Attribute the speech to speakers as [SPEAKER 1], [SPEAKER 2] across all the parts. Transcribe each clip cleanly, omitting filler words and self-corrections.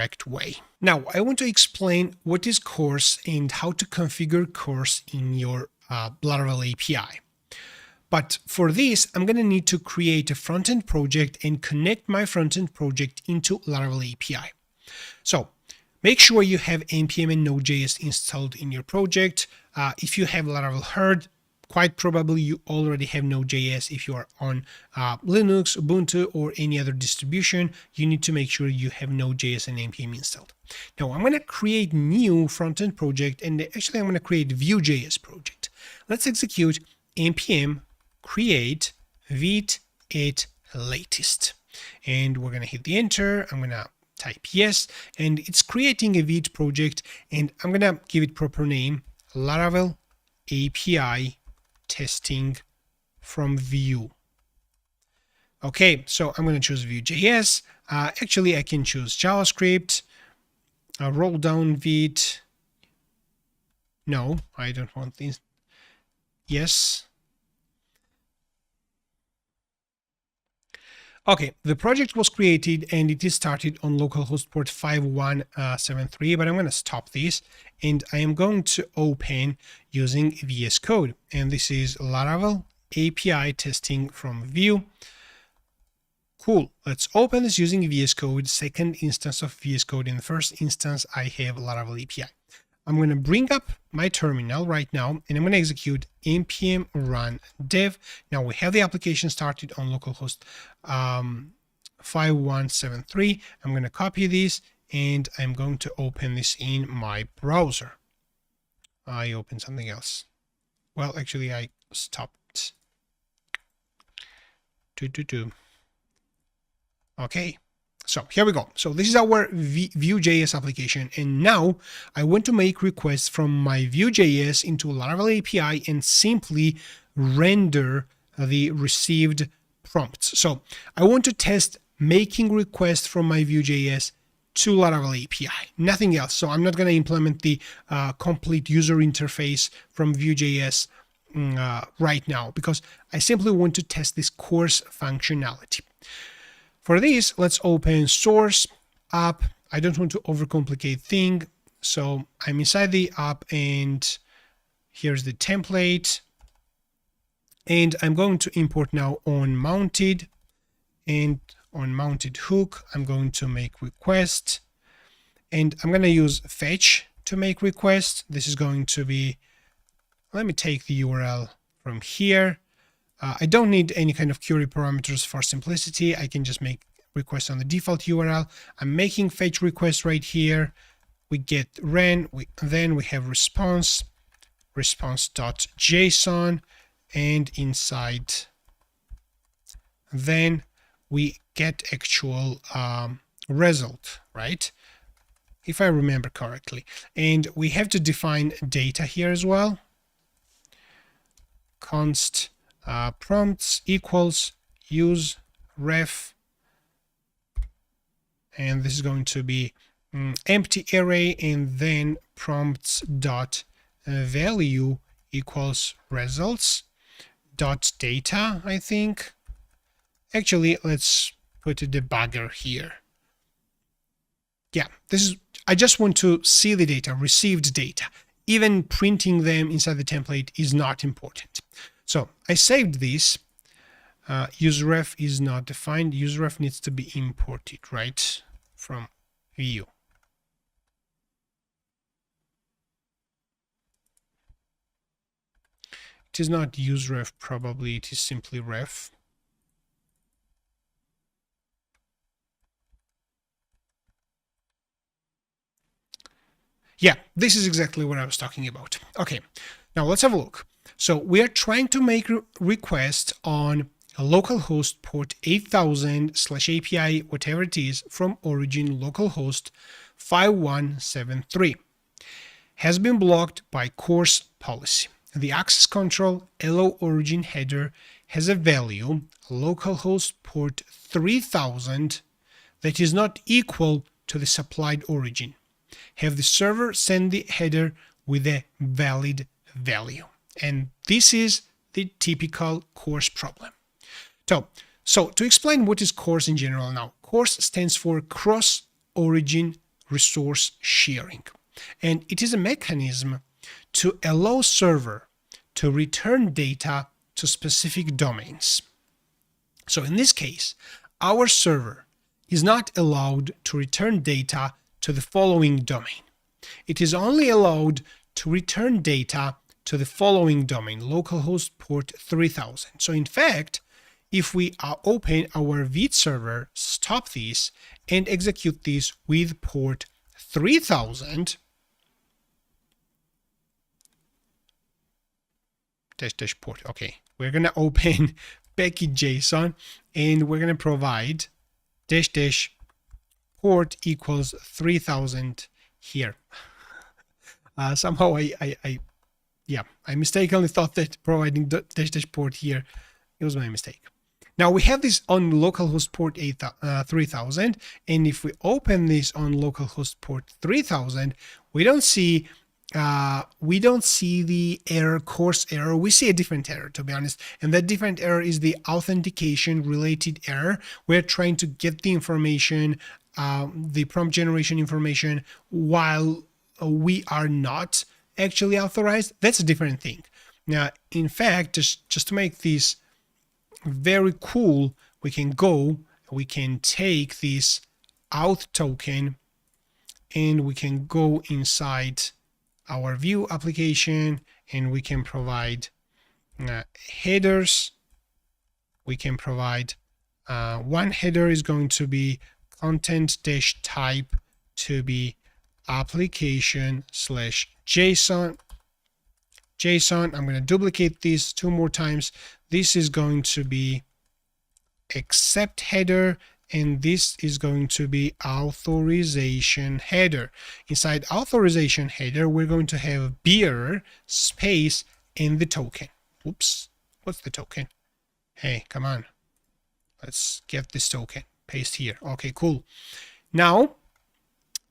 [SPEAKER 1] correct way. Now, I want to explain what is CORS and how to configure CORS in your Laravel API. But for this, I'm going to need to create a front-end project and connect my front-end project into Laravel API. So make sure you have npm and Node.js installed in your project. If you have Laravel Herd, quite probably you already have Node.js. If you are on Linux, Ubuntu, or any other distribution, you need to make sure you have Node.js and npm installed. Now I'm going to create new front-end project, and actually I'm going to create Vue.js project. Let's execute npm create vite latest, and we're going to hit the enter. I'm going to type yes, and it's creating a Vite project, and I'm going to give it proper name, Laravel API testing from Vue. Okay, so I'm going to choose Vue.js. Actually, I can choose JavaScript, roll down Vite. No, I don't want this. Yes. Okay, the project was created and it is started on localhost port 5173, but I'm going to stop this and I am going to open using VS Code. And this is Laravel API testing from Vue. Cool. Let's open this using VS Code, second instance of VS Code. In the first instance, I have Laravel API. I'm going to bring up my terminal right now, and I'm going to execute npm run dev. Now we have the application started on localhost 5173. I'm going to copy this, and I'm going to open this in my browser. I opened something else. Well, actually, I stopped. Okay. So here we go. So this is our Vue.js application. And now I want to make requests from my Vue.js into Laravel API and simply render the received prompts. So I want to test making requests from my Vue.js to Laravel API, nothing else. So I'm not going to implement the complete user interface from Vue.js right now, because I simply want to test this CORS functionality. For this, let's open source app. I don't want to overcomplicate thing. So I'm inside the app and here's the template. And I'm going to import now on mounted, and on mounted hook, I'm going to make request, and I'm going to use fetch to make request. This is going to be, let me take the URL from here. I don't need any kind of query parameters for simplicity. I can just make requests on the default URL. I'm making fetch request right here. We get ren, then we have response.json, and inside then we get actual result, right? If I remember correctly. And we have to define data here as well. Const prompts equals use ref, and this is going to be empty array, and then prompts dot value equals results dot data. I think actually let's put a debugger here. Yeah, this is, I just want to see the data, received data. Even printing them inside the template is not important. So I saved this. Useref is not defined. Useref needs to be imported, right, from Vue. It is not useref, probably it is simply ref. Yeah, this is exactly what I was talking about. Okay, now let's have a look. So we are trying to make a request on a localhost port 8000/API, whatever it is, from origin localhost 5173. Has been blocked by CORS policy. The access control allow origin header has a value localhost port 3000 that is not equal to the supplied origin. Have the server send the header with a valid value. And this is the typical CORS problem. So to explain what is CORS in general now, CORS stands for cross origin resource sharing. And it is a mechanism to allow server to return data to specific domains. So in this case, our server is not allowed to return data to the following domain. It is only allowed to return data to the following domain, localhost port 3000. So in fact, if we open our Vite server, stop this, and execute this with port 3000, dash port, okay, we're going to open package.json, and we're going to provide dash port equals 3000 here. Somehow I mistakenly thought that providing dash port here, it was my mistake. Now we have this on localhost port 3000, and if we open this on localhost port 3000, we don't see the error, CORS error. We see a different error, to be honest, and that different error is the authentication related error. We're trying to get the information, the prompt generation information, while we are not actually authorized. That's a different thing. Now, in fact, just to make this very cool, we can take this auth token, and we can go inside our view application, and we can provide headers. We can provide one header is going to be content-type to be application/JSON. I'm going to duplicate this 2 more times. This is going to be accept header, and this is going to be authorization header. Inside authorization header, we're going to have bearer space and the token. Oops, what's the token? Hey, come on. Let's get this token. Paste here. Okay, cool. Now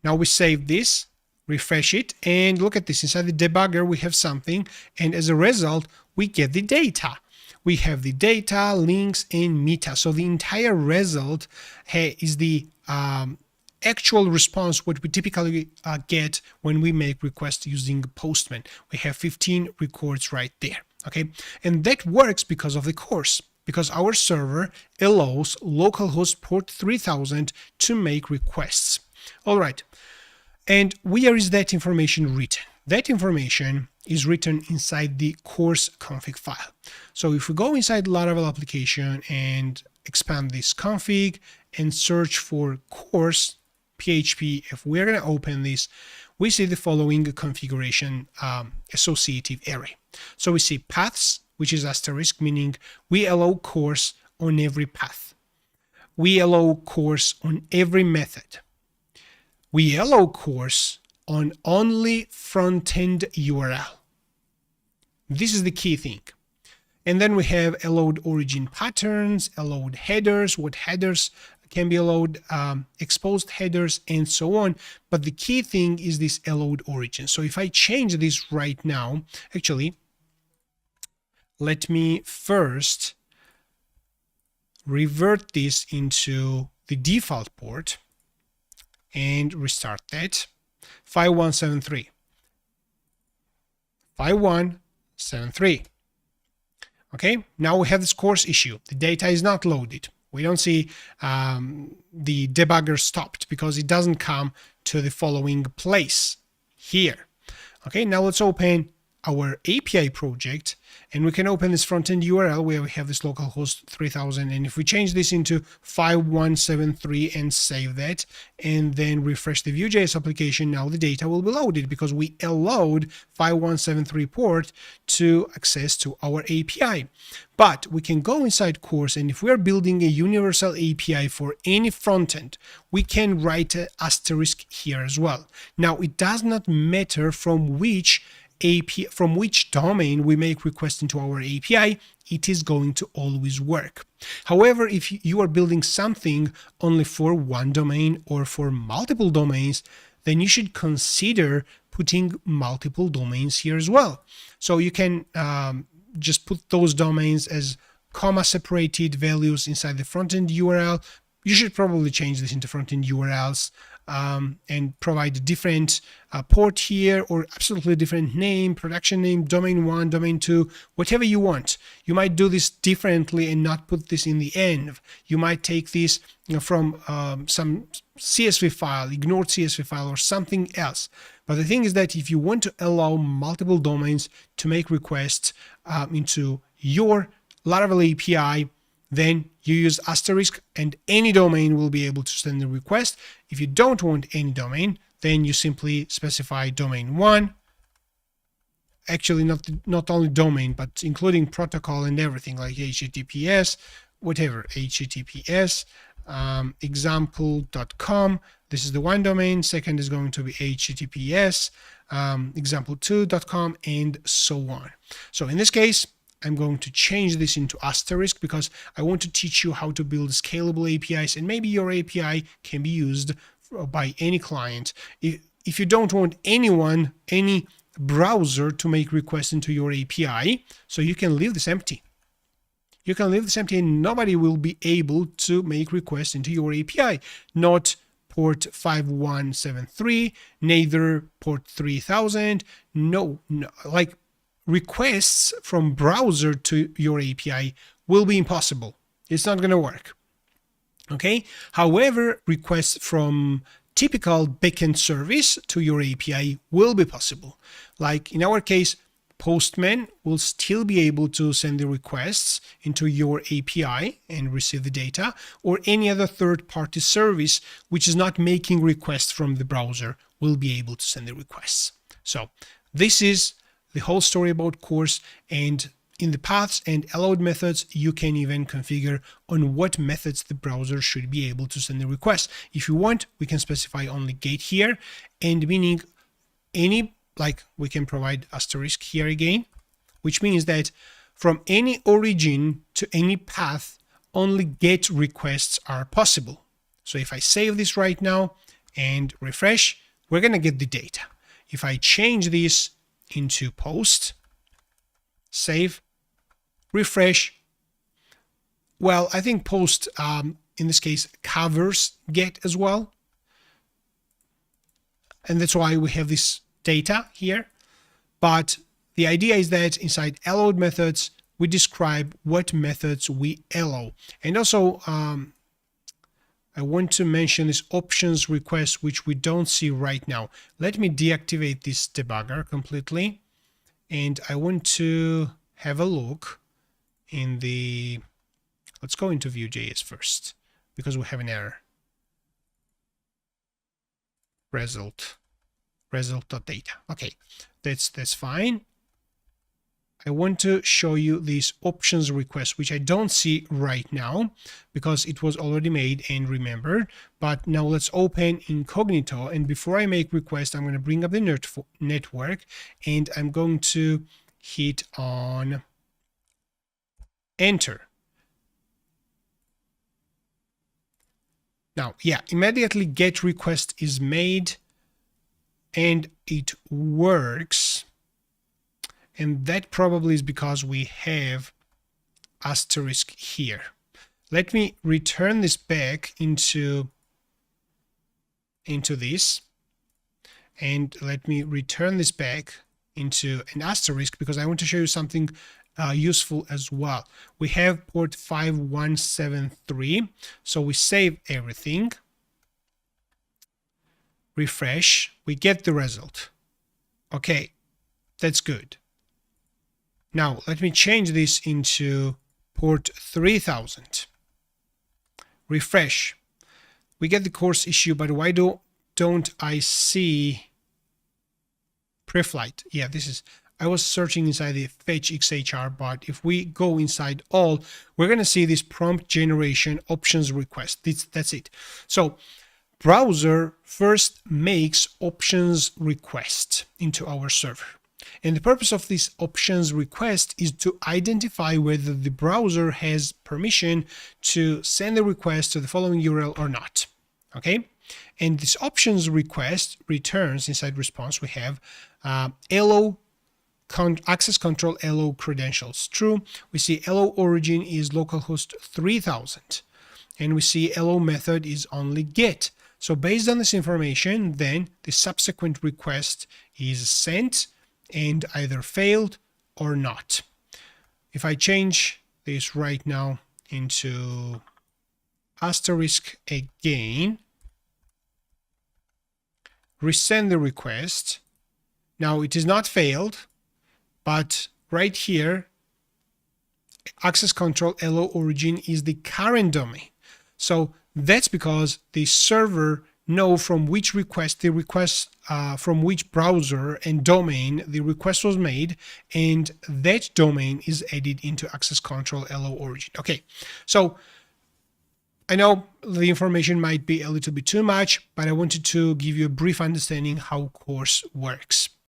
[SPEAKER 1] we save this, refresh it, and look at this. Inside the debugger, we have something, and as a result, we get the data. We have the data, links, and meta. So the entire result is the actual response, what we typically get when we make requests using Postman. We have 15 records right there. Okay, and that works because of the CORS, because our server allows localhost port 3000 to make requests. All right, and where is that information written? That information is written inside the CORS config file. So if we go inside Laravel application and expand this config and search for CORS PHP, if we're going to open this, we see the following configuration associative array. So we see paths, which is asterisk, meaning we allow CORS on every path. We allow CORS on every method. We allow CORS on only front-end URL. This is the key thing. And then we have allowed origin patterns, allowed headers, what headers can be allowed, exposed headers, and so on. But the key thing is this allowed origin. So if I change this right now, actually, let me first revert this into the default port and restart that. 5173. 5173. Okay, now we have this CORS issue. The data is not loaded. We don't see the debugger stopped because it doesn't come to the following place here. Okay, now let's open our API project, and we can open this front-end URL where we have this localhost 3000, and if we change this into 5173 and save that and then refresh the Vue.js application, now the data will be loaded because we allowed 5173 port to access to our API. But we can go inside CORS, and if we are building a universal API for any frontend, we can write an asterisk here as well. Now it does not matter from which domain we make requests into our API, it is going to always work. However, if you are building something only for one domain or for multiple domains, then you should consider putting multiple domains here as well. So you can just put those domains as comma separated values inside the front-end URL. You should probably change this into front-end URLs and provide a different port here, or absolutely different name, production name, domain 1, domain 2, whatever you want. You might do this differently and not put this in the end. You might take this from some CSV file, ignored CSV file, or something else. But the thing is that if you want to allow multiple domains to make requests into your Laravel API, then you use asterisk and any domain will be able to send a request. If you don't want any domain, then you simply specify domain 1. Actually, not only domain, but including protocol and everything like HTTPS, whatever, HTTPS, example.com. This is the one domain. Second is going to be HTTPS, example2.com, and so on. So in this case, I'm going to change this into asterisk because I want to teach you how to build scalable APIs, and maybe your API can be used by any client. If you don't want any browser to make requests into your API, so you can leave this empty. You can leave this empty and nobody will be able to make requests into your API. Not port 5173, neither port 3000, no, like requests from browser to your API will be impossible. It's not going to work. Okay. However, requests from typical backend service to your API will be possible. Like in our case, Postman will still be able to send the requests into your API and receive the data, or any other third-party service which is not making requests from the browser will be able to send the requests. So this is the whole story about CORS, and in the paths and allowed methods, you can even configure on what methods the browser should be able to send the request. If you want, we can specify only get here, and meaning any, like we can provide asterisk here again, which means that from any origin to any path, only GET requests are possible. So if I save this right now and refresh, we're going to get the data. If I change this into POST, save, refresh, well, I think POST in this case covers GET as well. And that's why we have this data here. But the idea is that inside allowed methods, we describe what methods we allow. And also, I want to mention this options request, which we don't see right now. Let me deactivate this debugger completely. And I want to have a look in the, let's go into Vue.js first, because we have an error. Result.data. Okay, that's fine. I want to show you this options request, which I don't see right now because it was already made and remembered. But now let's open Incognito, and before I make request, I'm going to bring up the network, and I'm going to hit on enter. Now, yeah, immediately GET request is made and it works. And that probably is because we have asterisk here. Let me return this back into this. And let me return this back into an asterisk because I want to show you something useful as well. We have port 5173. So we save everything. Refresh. We get the result. Okay, that's good. Now, let me change this into port 3000. Refresh. We get the CORS issue, but why don't I see preflight? Yeah, this is, I was searching inside the fetch XHR, but if we go inside all, we're going to see this prompt generation options request. That's it. So browser first makes options request into our server. And the purpose of this options request is to identify whether the browser has permission to send a request to the following URL or not. Okay. And this options request returns inside response. We have allow access control allow credentials true. We see allow origin is localhost 3000. And we see allow method is only get. So based on this information, then the subsequent request is sent and either failed or not. If I change this right now into asterisk again, resend the request. Now it is not failed, but right here, access control hello origin is the current domain. So that's because the server know from which request the request from which browser and domain the request was made, and that domain is added into access control hello origin. Okay, so I know the information might be a little bit too much, but I wanted to give you a brief understanding how CORS works.